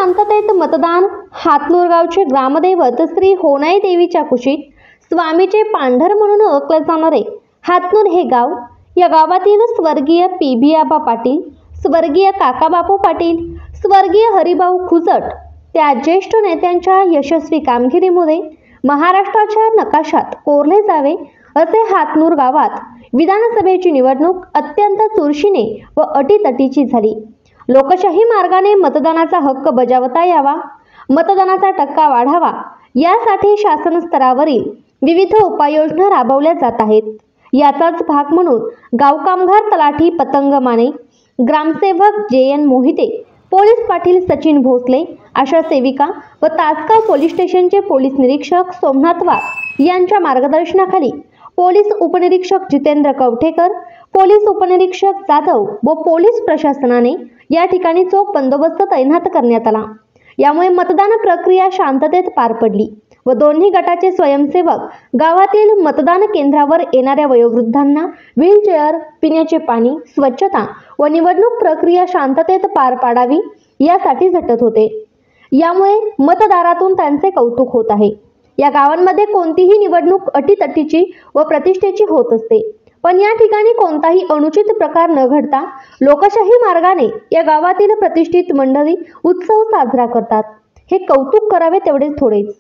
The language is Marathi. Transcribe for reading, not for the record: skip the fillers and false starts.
शांततेत मतदान। हातनूर गावचे ग्रामदैवत श्री होनाई देवीच्या कुशीत स्वामीचे पांढर म्हणून ओळखले जाणारे हातनूर हे गाव, या गावातील स्वर्गीय पी.बी. आबा पाटील, स्वर्गीय काकाबापू पाटील, स्वर्गीय हरिभाऊ खुजट त्या ज्येष्ठ नेत्यांच्या यशस्वी कामगिरीमुळे महाराष्ट्राच्या नकाशात कोरले जावे असे हातनूर गावात विधानसभेची निवडणूक अत्यंत चुरशीने व अटीतटीची झाली। लोकशाही मार्गाने मतदानाचा हक्क बजावता यावा, मतदानाचा टक्का वाढावा यासाठी शासन स्तरावरील विविध उपाययोजना राबवल्या जात आहेत। याचाच भाग म्हणून गाव कामगार तलाठी पतंग माने, ग्रामसेवक जे.एन. मोहिते, पोलीस पाटील सचिन भोसले, आशा सेविका व तासगाव पोलीस स्टेशनचे पोलीस निरीक्षक सोमनाथ वाघ यांच्या मार्गदर्शनाखाली पोलीस उपनिरीक्षक जितेंद्र कवठेकर, पोलीस उपनिरीक्षक जाधव व पोलीस प्रशासनाने या ठिकाणी चोख बंदोबस्त तैनात करण्यात आला। यामुळे मतदान प्रक्रिया शांततेत पार पडली व दोन्ही गटाचे स्वयंसेवक गावातील मतदान केंद्रावर येणाऱ्या वयोवृद्धांना व्हीलचेअर, पिण्याचे पाणी, स्वच्छता व निवडणूक प्रक्रिया शांततेत पार पाडावी यासाठी झटत होते। यामुळे मतदारातून त्यांचे कौतुक होत आहे। या गावांमध्ये कोणतीही निवडणूक अटीतटीची व प्रतिष्ठेची होत असते, पण या ठिकाणी कोणताही अनुचित प्रकार न घडता लोकशाही मार्गाने या गावातील प्रतिष्ठित मंडळी उत्सव साजरा करतात। हे कौतुक करावे तेवढेच थोडेच।